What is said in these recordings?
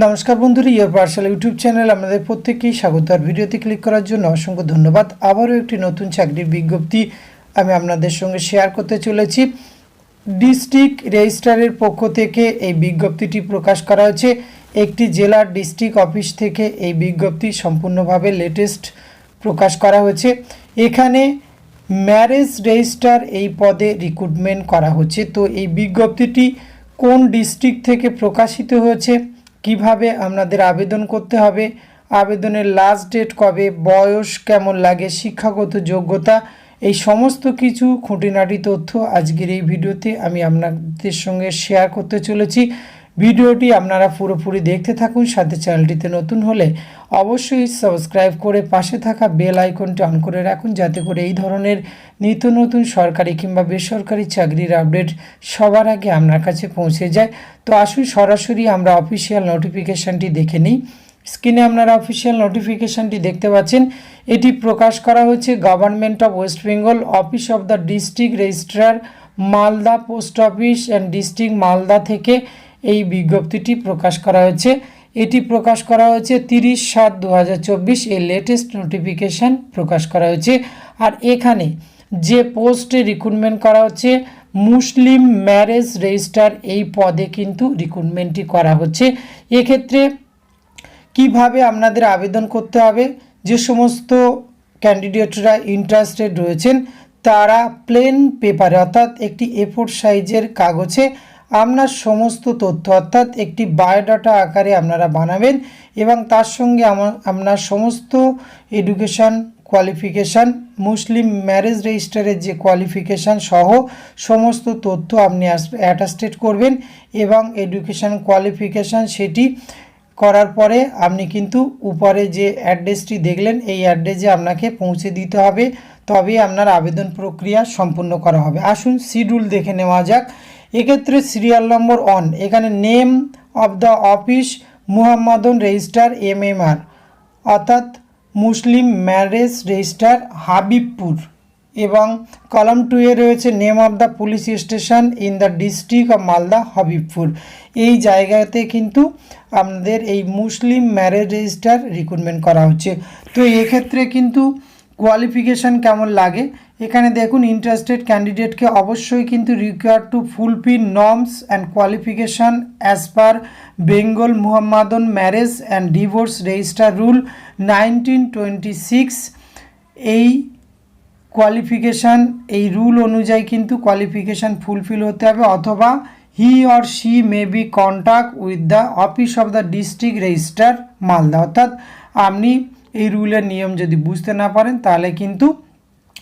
নমস্কার বন্ধুরা, your parcel YouTube channel আমাদের প্রত্যেককেই স্বাগত। আর ভিডিওতে ক্লিক করার জন্য অসংখ্য ধন্যবাদ। আবারও একটি নতুন চাকরির বিজ্ঞপ্তি আমি আপনাদের সঙ্গে শেয়ার করতে চলেছি। ডিস্ট্রিক্ট রেজিস্ট্রারের পক্ষ থেকে এই বিজ্ঞপ্তিটি প্রকাশ করা হয়েছে। একটি জেলার ডিস্ট্রিক্ট অফিস থেকে এই বিজ্ঞপ্তি সম্পূর্ণভাবে লেটেস্ট প্রকাশ করা হয়েছে। এখানে ম্যারেজ রেজিস্ট্রার এই পদে রিক্রুটমেন্ট করা হচ্ছে। তো এই বিজ্ঞপ্তিটি কোন ডিস্ট্রিক্ট থেকে প্রকাশিত হয়েছে, কিভাবে আপনাদের আবেদন করতে হবে, আবেদনের লাস্ট ডেট কবে, বয়স কেমন লাগে, শিক্ষাগত যোগ্যতা, এই সমস্ত কিছু খুঁটিনাটি তথ্য আজকের এই ভিডিওতে আমি আপনাদের সঙ্গে শেয়ার করতে চলেছি। ভিডিওটি আপনারা পুরোপুরি দেখতে থাকুন। সাথে চ্যানেলটিতে নতুন হলে অবশ্যই সাবস্ক্রাইব করে পাশে থাকা বেল আইকনটি অন করে রাখুন, যাতে করে এই ধরনের নিত্য নতুন সরকারি কিংবা বেসরকারি চাকরির আপডেট সবার আগে আপনার কাছে পৌঁছে যায়। তো আসুন সরাসরি আমরা অফিসিয়াল নোটিফিকেশানটি দেখে নিই। স্ক্রিনে আপনারা অফিসিয়াল নোটিফিকেশানটি দেখতে পাচ্ছেন। এটি প্রকাশ করা হয়েছে government of West Bengal, office of the district registrar, Malda post office and district Malda থেকে এই বিজ্ঞপ্তিটি প্রকাশ করা হয়েছে। এটি প্রকাশ করা হয়েছে 30/7/2024, এই লেটেস্ট নোটিফিকেশান প্রকাশ করা হয়েছে। আর এখানে যে পোস্টে রিক্রুটমেন্ট করা হচ্ছে মুসলিম ম্যারেজ রেজিস্ট্রার, এই পদে কিন্তু রিক্রুটমেন্টটি করা হচ্ছে। এক্ষেত্রে কিভাবে আপনাদের আবেদন করতে হবে, যে সমস্ত ক্যান্ডিডেটরা ইন্টারেস্টেড রয়েছেন তারা প্লেন পেপারে অর্থাৎ একটি A4 সাইজের কাগজে আপনার সমস্ত তথ্য অর্থাৎ একটি বায়োডাটা আকারে আপনারা বানাবেন এবং তার সঙ্গে আপনার সমস্ত এডুকেশান কোয়ালিফিকেশান, মুসলিম ম্যারেজ রেজিস্টারের যে কোয়ালিফিকেশান সহ সমস্ত তথ্য আপনি অ্যাটাস্টেড করবেন এবং এডুকেশান কোয়ালিফিকেশান সেটি করার পরে আপনি কিন্তু উপরে যে অ্যাড্রেসটি দেখলেন এই অ্যাড্রেসে আপনাকে পৌঁছে দিতে হবে, তবে আপনার আবেদন প্রক্রিয়া সম্পূর্ণ করা হবে। আসুন শিডিউল দেখে নেওয়া যাক। এক্ষেত্রে সিরিয়াল নম্বর 1, এখানে name of the office Muhammadan registrar MMR অর্থাৎ মুসলিম ম্যারেজ রেজিস্ট্রার হাবিবপুর, এবং কলাম 2 এ রয়েছে name of the police station in the district of Malda Habibpur. এই জায়গাতে কিন্তু আপনাদের এই মুসলিম ম্যারেজ রেজিস্ট্রার রিক্রুটমেন্ট করা হচ্ছে। তো এক্ষেত্রে কিন্তু কোয়ালিফিকেশান কেমন লাগে এখানে দেখুন। ইন্টারেস্টেড ক্যান্ডিডেটকে অবশ্যই কিন্তু required to fulfil norms and qualification as per Bengal Muhammadan marriage and divorce register rule 1926। এই কোয়ালিফিকেশান এই রুল অনুযায়ী কিন্তু কোয়ালিফিকেশান ফুলফিল হতে হবে, অথবা he or she may be contact with the office of the district registrar Malda. অর্থাৎ আপনি এই রুলের নিয়ম যদি বুঝতে না পারেন তাহলে কিন্তু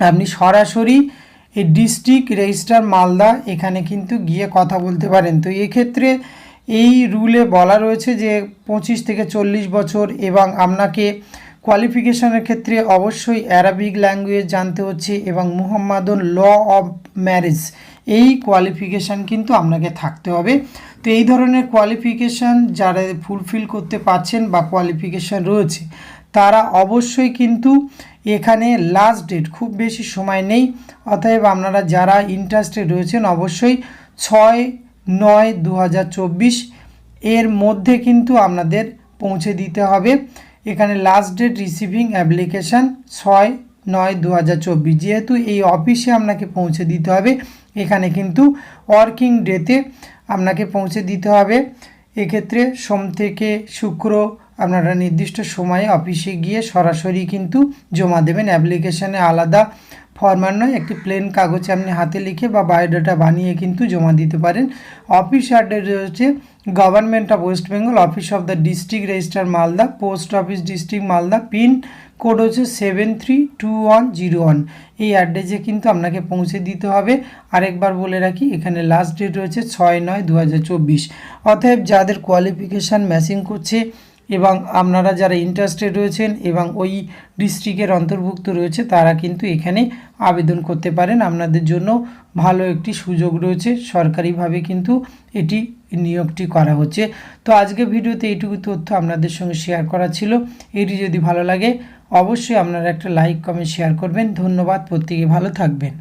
আপনি সরাসরি এই ডিস্ট্রিক্ট রেজিস্ট্রার মালদা এখানে কিন্তু গিয়ে কথা বলতে পারেন। তো এক্ষেত্রে এই রুলে বলা রয়েছে যে 25 থেকে 40 বছর, এবং আপনাকে কোয়ালিফিকেশানের ক্ষেত্রে অবশ্যই অ্যারাবিক ল্যাঙ্গুয়েজ জানতে হচ্ছে এবং মুহাম্মাদন ল অফ ম্যারেজ এই কোয়ালিফিকেশান কিন্তু আপনাকে থাকতে হবে। তো এই ধরনের কোয়ালিফিকেশান যারা ফুলফিল করতে পারছেন বা কোয়ালিফিকেশান রয়েছে তারা অবশ্যই কিন্তু এখানে লাস্ট ডেট খুব বেশি সময় নেই, অতএব আপনারা যারা ইন্টারেস্টেড রয়েছেন অবশ্যই 6/9/2024 এর মধ্যে কিন্তু আপনাদের পৌঁছে দিতে হবে। এখানে লাস্ট ডেট রিসিভিং অ্যাপ্লিকেশান 6/9/2024, যেহেতু এই অফিসে আপনাকে পৌঁছে দিতে হবে এখানে কিন্তু ওয়ার্কিং ডেতে আপনাকে পৌঁছে দিতে হবে। এক্ষেত্রে সোম থেকে শুক্র আপনারা নির্দিষ্ট সময়ে অফিসে গিয়ে সরাসরি কিন্তু জমা দেবেন। অ্যাপ্লিকেশানে আলাদা ফরম্যাট নয়, একটি প্লেন কাগজে আপনি হাতে লিখে বা বায়োডাটা বানিয়ে কিন্তু জমা দিতে পারেন। অফিস অ্যাড্রেস রয়েছে government of West Bengal, office of the district registrar Malda, post office district Malda, pin code হচ্ছে 732101। এই অ্যাড্রেসে কিন্তু আপনাকে পৌঁছে দিতে হবে। আরেকবার বলে রাখি এখানে লাস্ট ডেট রয়েছে 6/9/2024। অতএব যাদের কোয়ালিফিকেশান ম্যাচিং করছে এবং আপনারা যারা ইন্টারেস্টেড রয়েছেন এবং ওই ডিস্ট্রিক্টের অন্তর্ভুক্ত রয়েছে তারা কিন্তু এখানে আবেদন করতে পারেন। আপনাদের জন্য ভালো একটি সুযোগ রয়েছে, সরকারিভাবে কিন্তু এটি নিয়োগটি করা হচ্ছে। তো আজকে ভিডিওতে এইটুকু তথ্য আপনাদের সঙ্গে শেয়ার করা ছিল। এটি যদি ভালো লাগে অবশ্যই আপনারা একটা লাইক কমেন্ট শেয়ার করবেন। ধন্যবাদ, প্রত্যেকে ভালো থাকবেন।